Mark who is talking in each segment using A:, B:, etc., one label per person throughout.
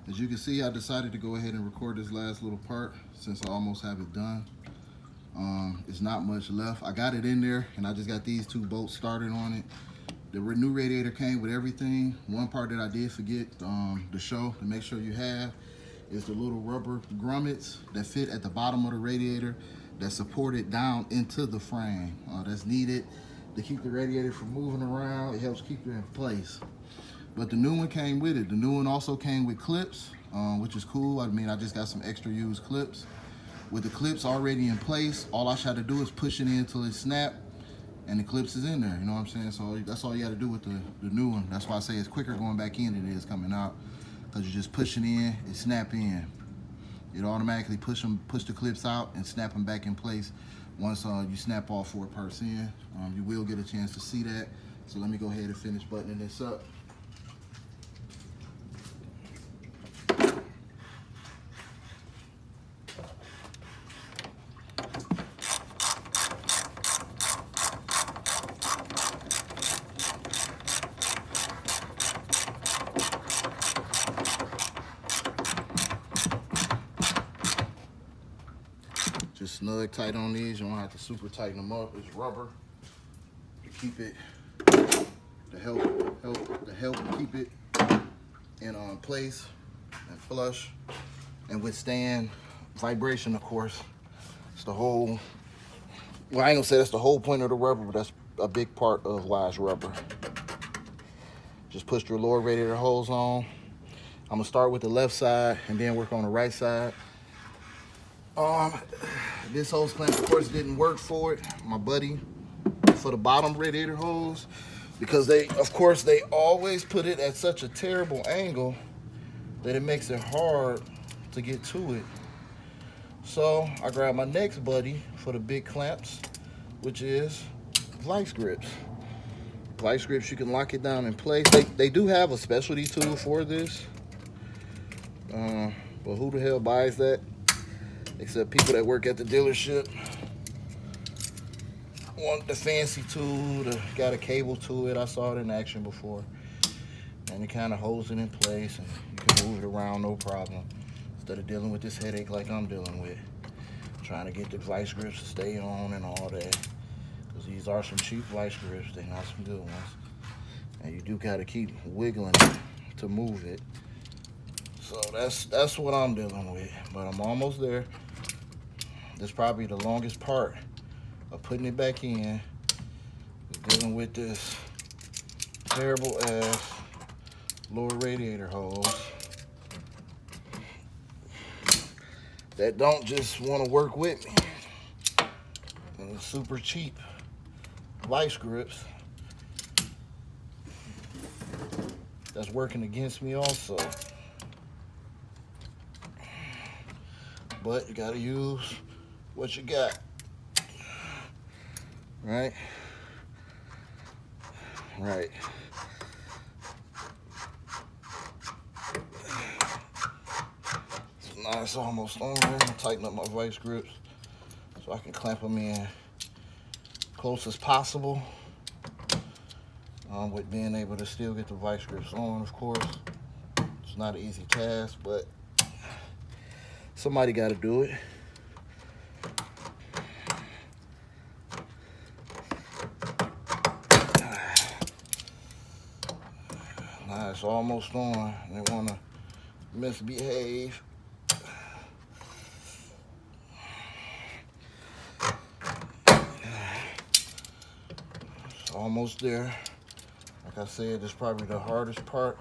A: As you can see, I decided to go ahead and record this last little part since I almost have it done. It's not much left. I got it in there and I just got these two bolts started on it. The new radiator came with everything. One part that I did forget to show, to make sure you have, is the little rubber grommets that fit at the bottom of the radiator that support it down into the frame. That's needed to keep the radiator from moving around. It helps keep it in place. But the new one came with it. The new one also came with clips, which is cool. I mean, I just got some extra used clips. With the clips already in place, all I should have to do is push it in until it snaps, and the clips is in there. You know what I'm saying? So that's all you got to do with the new one. That's why I say it's quicker going back in than it is coming out, because you're just pushing in, it snap in. It automatically push the clips out and snap them back in place once you snap all 4 parts in. You will get a chance to see that. So let me go ahead and finish buttoning this up. Just snug tight on these. You don't have to super tighten them up. It's rubber to keep it, to help keep it in place and flush and withstand vibration, of course. It's the whole, well, I ain't gonna say that's the whole point of the rubber, but that's a big part of why it's rubber. Just push your lower radiator hose on. I'm gonna start with the left side and then work on the right side. This hose clamp, of course, didn't work for it, my buddy, for the bottom radiator hose, because they always put it at such a terrible angle that it makes it hard to get to it. So I grabbed my next buddy for the big clamps, which is vice grips. Vice grips, you can lock it down in place. They do have a specialty tool for this, but who the hell buys that? Except people that work at the dealership want the fancy tool, got a cable to it. I saw it in action before. And it kind of holds it in place and you can move it around no problem. Instead of dealing with this headache like I'm dealing with. Trying to get the vice grips to stay on and all that. Because these are some cheap vice grips, they're not some good ones. And you do gotta keep wiggling it to move it. So that's what I'm dealing with. But I'm almost there. This is probably the longest part of putting it back in, dealing with this terrible ass lower radiator hose that don't just want to work with me. And the super cheap vice grips that's working against me also. But you gotta use what you got, right? Right. So now it's almost on there. I'm tighten up my vice grips so I can clamp them in close as possible, with being able to still get the vice grips on, of course. It's not an easy task, but somebody got to do it. Now it's almost on. They want to misbehave. It's almost there. Like I said, this is probably the hardest part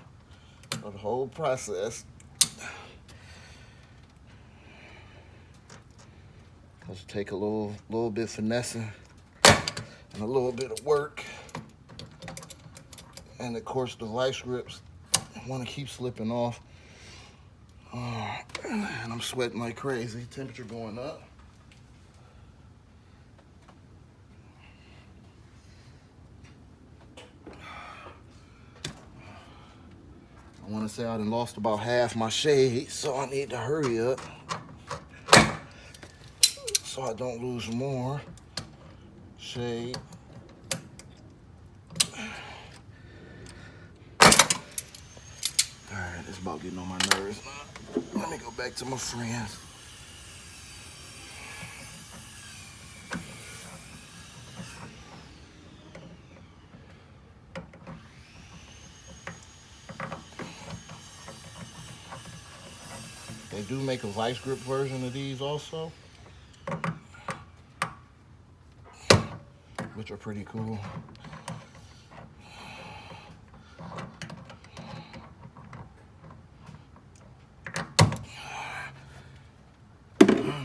A: of the whole process. Let's take a little bit finessing and a little bit of work. And of course the vice grips want to keep slipping off. And I'm sweating like crazy. Temperature going up. I want to say I done lost about half my shade, so I need to hurry up so I don't lose more shade. Alright, It's about getting on my nerves. Let me go back to my friends. They do make a vice grip version of these also, which are pretty cool.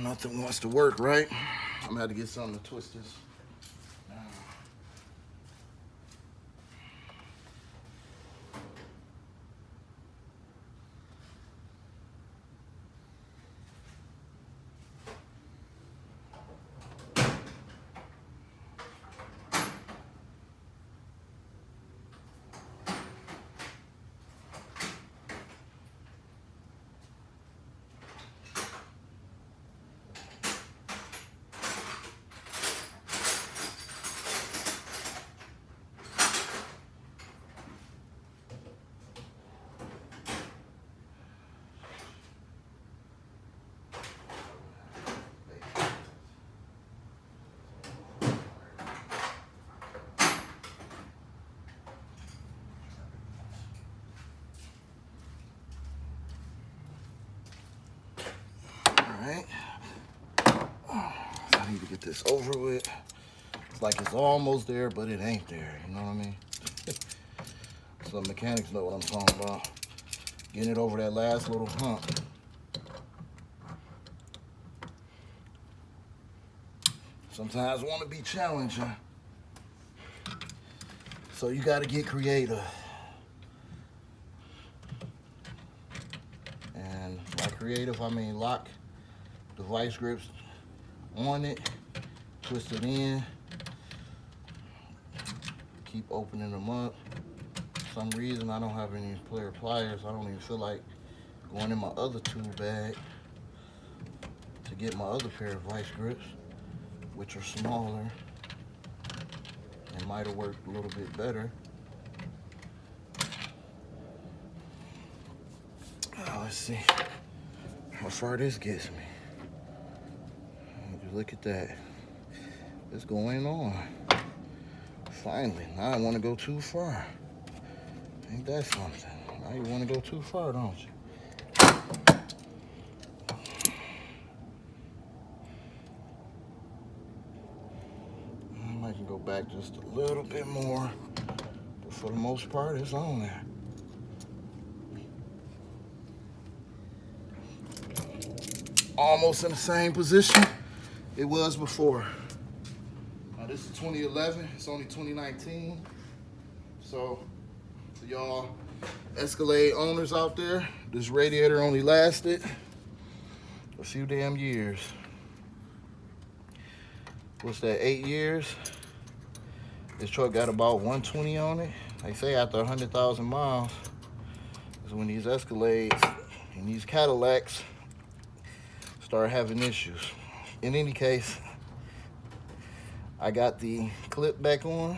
A: Nothing wants to work, right? I'm gonna have to get something to twist this. Alright. I need to get this over with. It's like it's almost there, but it ain't there. You know what I mean? So mechanics know what I'm talking about. Getting it over that last little hump. Sometimes want to be challenging. So you got to get creative. And by creative, I mean lock the vice grips on it, twist it in, keep opening them up. For some reason, I don't have any player pliers. I don't even feel like going in my other tool bag to get my other pair of vice grips, which are smaller and might have worked a little bit better. Let's see how far this gets me. Look at that. What's going on? Finally, now I want to go too far. Ain't that something? Now you want to go too far, don't you? I might can go back just a little bit more, but for the most part, it's on there. Almost in the same position it was before. Now this is 2011, it's only 2019. So for y'all Escalade owners out there, this radiator only lasted a few damn years. What's that, 8 years? This truck got about 120 on it. They say after 100,000 miles is when these Escalades and these Cadillacs start having issues. In any case, I got the clip back on.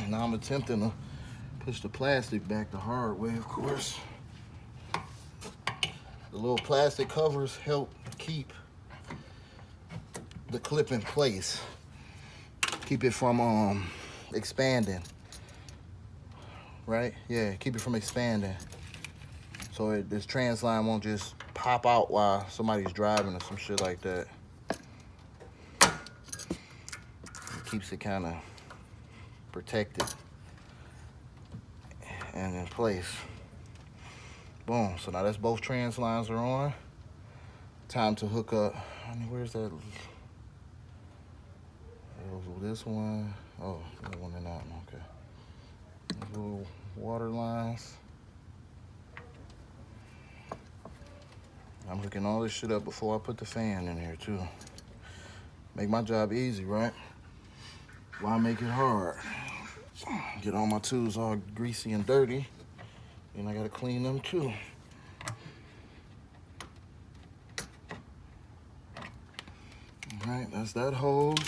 A: Now I'm attempting to push the plastic back the hard way, of course. The little plastic covers help keep the clip in place. Keep it from expanding. Right? Yeah, keep it from expanding. So this trans line won't just pop out while somebody's driving or some shit like that. It keeps it kind of protected and in place. Boom. So now that's both trans lines are on. Time to hook up. I mean, where's that? This one. Oh, that one and that one. Okay. These little water lines. I'm hooking all this shit up before I put the fan in here too. Make my job easy, right? Why make it hard? Get all my tools all greasy and dirty, and I gotta clean them too. All right, that's that hose.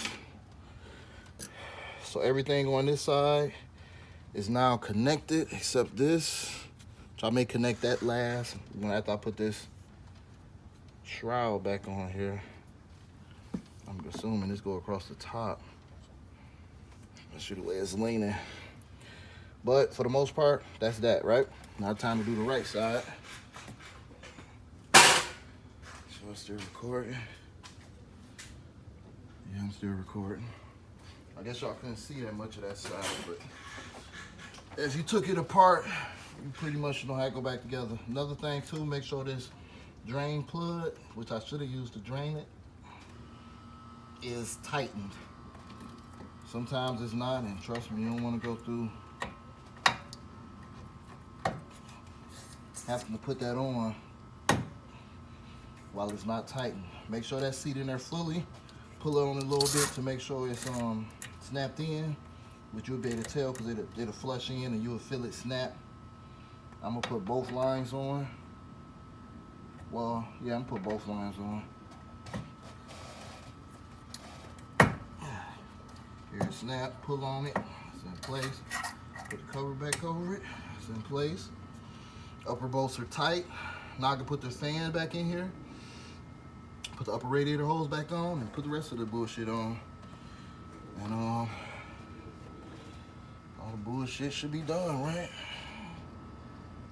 A: So everything on this side is now connected, except this, which I may connect that last after I put this shroud back on here. I'm assuming this go across the top. That's the way it's leaning. But for the most part, that's that, right? Now time to do the right side. So I'm still recording. Yeah, I'm still recording. I guess y'all couldn't see that much of that side, but if you took it apart, you pretty much know how to go back together. Another thing too, make sure this drain plug, which I should have used to drain it, is tightened. Sometimes it's not, and trust me, you don't want to go through having to put that on while it's not tightened. Make sure that's seat in there fully. Pull it on a little bit to make sure it's snapped in, which you'll be able to tell because it'll flush in and you'll feel it snap. I'm gonna put both lines on. Well, yeah, I'm gonna put both lines on. Here, snap, pull on it, it's in place. Put the cover back over it, it's in place. Upper bolts are tight. Now I can put the fan back in here. Put the upper radiator hose back on and put the rest of the bullshit on. And all the bullshit should be done, right?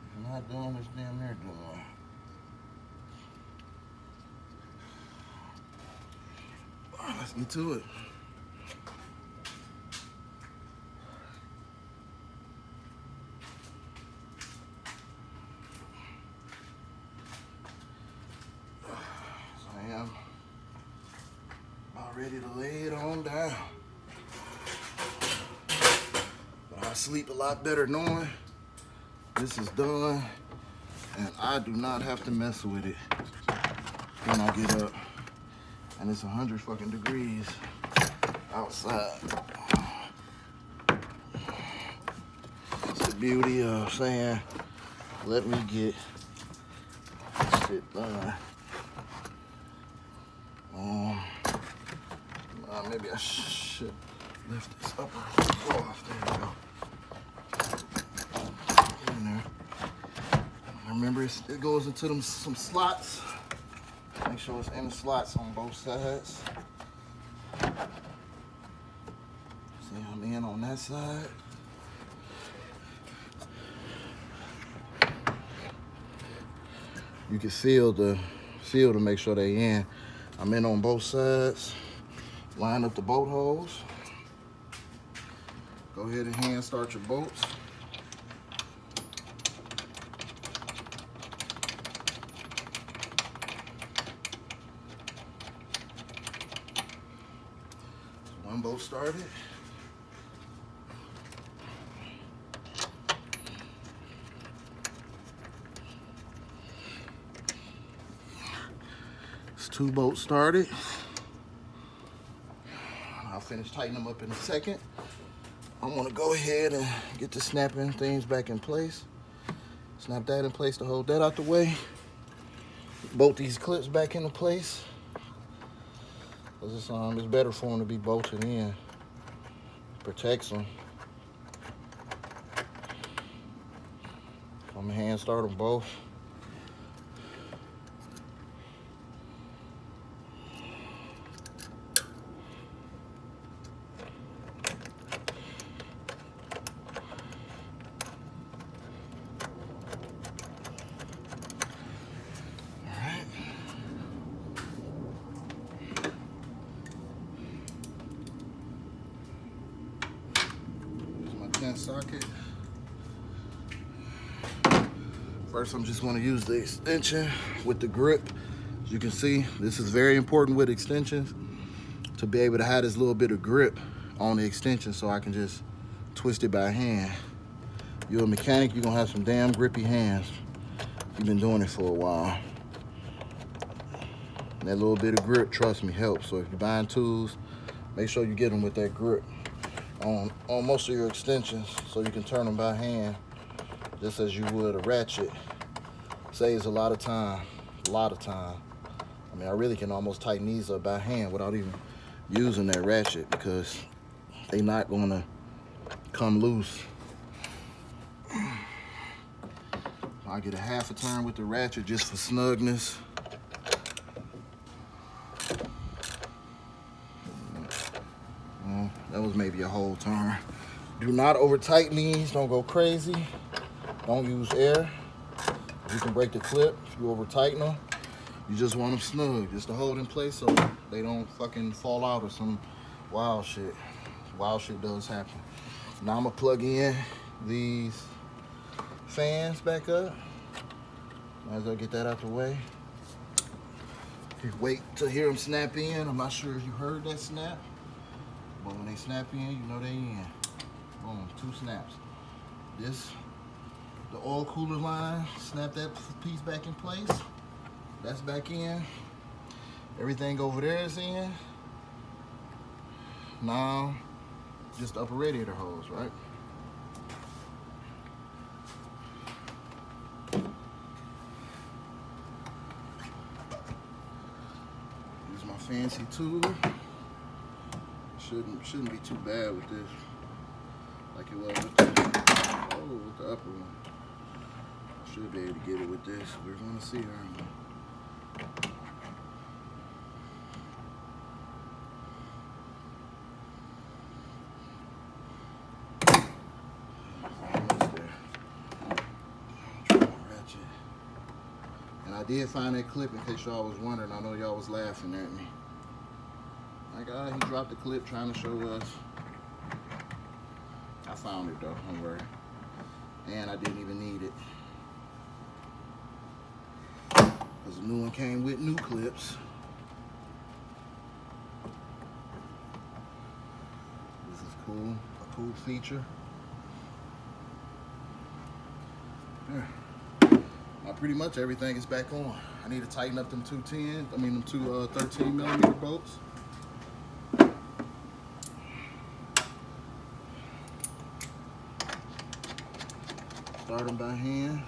A: If not done, it's damn near done. All right, let's get to it. Ready to lay it on down. But I sleep a lot better knowing this is done and I do not have to mess with it when I get up. And it's 100 fucking degrees outside. It's the beauty of saying, let me get this shit done. Maybe I should lift this up off. There we go. In there. Remember, it goes into some slots. Make sure it's in the slots on both sides. See, I'm in on that side. You can feel to make sure they in. I'm in on both sides. Line up the bolt holes. Go ahead and hand start your bolts. One bolt started. It's two bolts started. I'll finish tightening them up in a second. I'm gonna go ahead and get the snapping things back in place. Snap that in place to hold that out the way. Bolt these clips back into place. Cause it's better for them to be bolted in. Protects them. I'm gonna hand start them both. Socket. First, I'm just going to use the extension with the grip. As you can see, this is very important with extensions to be able to have this little bit of grip on the extension so I can just twist it by hand. You're a mechanic, you're going to have some damn grippy hands. You've been doing it for a while. And that little bit of grip, trust me, helps. So if you're buying tools, make sure you get them with that grip on most of your extensions so you can turn them by hand just as you would a ratchet. Saves a lot of time, I mean, I really can almost tighten these up by hand without even using that ratchet because they're not gonna come loose I get a half a turn with the ratchet just for snugness. That was maybe a whole turn. Do not over tighten these. Don't go crazy. Don't use air. You can break the clip if you over tighten them. You just want them snug, just to hold in place so they don't fucking fall out or some wild shit. Wild shit does happen. Now I'm gonna plug in these fans back up. Might as well get that out the way. Wait to hear them snap in. I'm not sure if you heard that snap, but when they snap in, you know they in. Boom, 2 snaps. This, the oil cooler line, snap that piece back in place. That's back in. Everything over there is in. Now, just the upper radiator hose, right? Use my fancy tool. Shouldn't be too bad with this, like it was with the upper one. I should be able to get it with this. We're gonna see her. And I did find that clip in case y'all was wondering. I know y'all was laughing at me. My God, he dropped the clip trying to show us. I found it though, don't worry. And I didn't even need it. Because the new one came with new clips. This is cool, a cool feature. There. Now pretty much everything is back on. I need to tighten up them two 13 millimeter bolts. Start them by hand.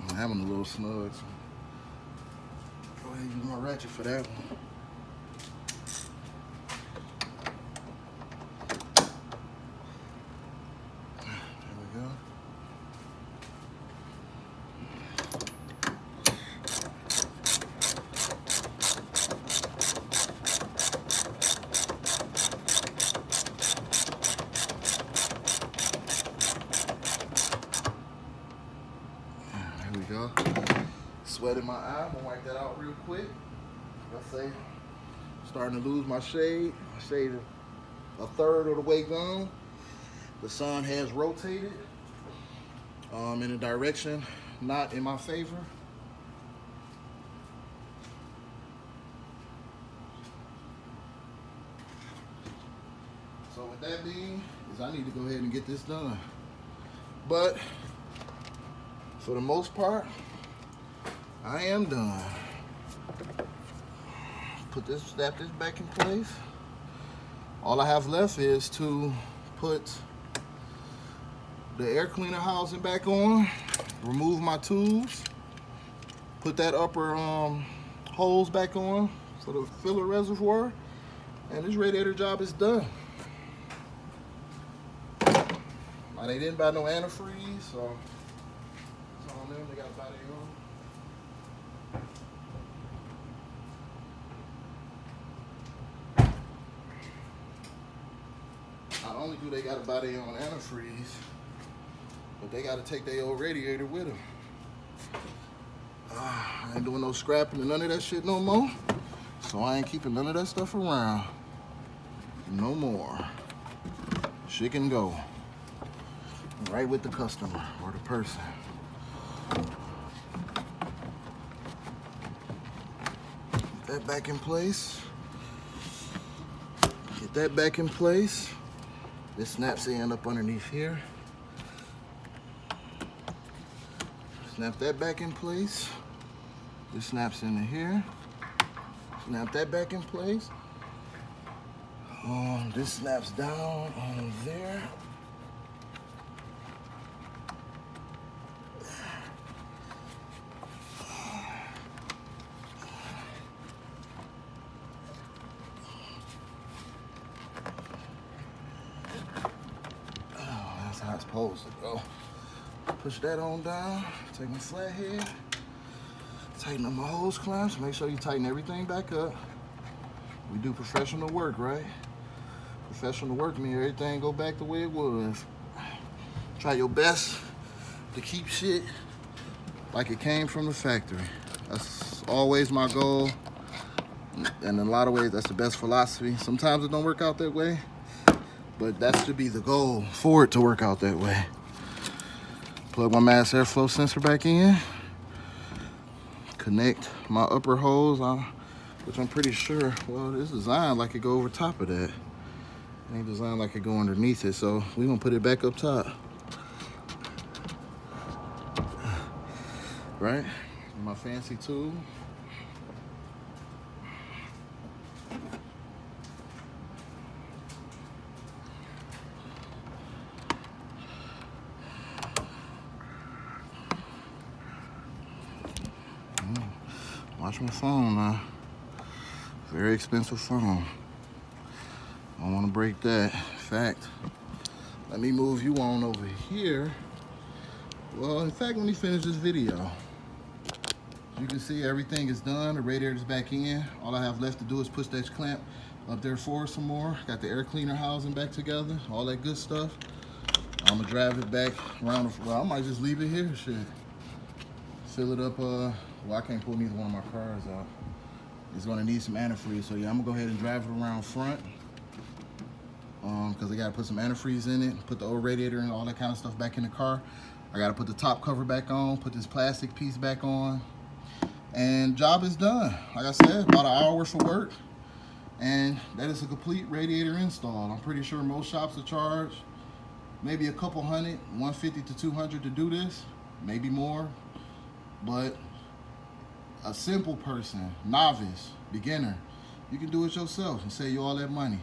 A: I'm having a little snug. So go ahead and use my ratchet for that one. Go. Sweat in my eye. I'm gonna wipe that out real quick. Let's say starting to lose my shade. My shade is a third of the way gone. The sun has rotated in a direction not in my favor. So with that being, I need to go ahead and get this done. But for the most part, I am done. Snap this back in place. All I have left is to put the air cleaner housing back on, remove my tools, put that upper hose back on for the filler reservoir, and this radiator job is done. Now they didn't buy no antifreeze, so they got to buy their own. Not only do they got to buy their own antifreeze, but they got to take their old radiator with them. I ain't doing no scrapping and none of that shit no more, so I ain't keeping none of that stuff around no more. Shit can go right with the customer or the person. Get that back in place. Get that back in place. This snaps in up underneath here. Snap that back in place. This snaps into here. Snap that back in place. This snaps down on there. supposed to go. Push that on down, take my flathead, tighten up my hose clamps, make sure you tighten everything back up. We do professional work, right? Professional work means everything go back the way it was. Try your best to keep shit like it came from the factory. That's always my goal. And in a lot of ways, that's the best philosophy. Sometimes it don't work out that way, but that should be the goal for it to work out that way. Plug my mass airflow sensor back in. Connect my upper hose, which I'm pretty sure, well, it's designed like it go over top of that. It ain't designed like it go underneath it, so we're gonna put it back up top. Right? My fancy tool. Watch my phone now. Very expensive phone. I don't want to break that. In fact, let me move you on over here. Well, in fact, let me finish this video. You can see everything is done. The radiator's back in. All I have left to do is push that clamp up there forward some more. Got the air cleaner housing back together. All that good stuff. I'm gonna drive it back around. Well, I might just leave it here. Shit. Fill it up. Well, I can't pull neither one of my cars out. It's gonna need some antifreeze. So yeah, I'm gonna go ahead and drive it around front. Because I gotta put some antifreeze in it, put the old radiator and all that kind of stuff back in the car. I gotta put the top cover back on, put this plastic piece back on, and job is done. Like I said, about an hour worth of work, and that is a complete radiator install. I'm pretty sure most shops will charge maybe a couple hundred, 150 to 200 to do this, maybe more, but a simple person, novice, beginner, you can do it yourself and save you all that money.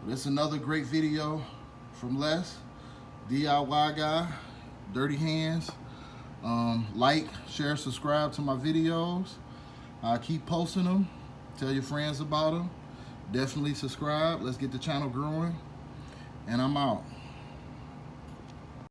A: This is another great video from Les, DIY guy, dirty hands. Like, share, subscribe to my videos. I keep posting them. Tell your friends about them. Definitely subscribe. Let's get the channel growing. And I'm out.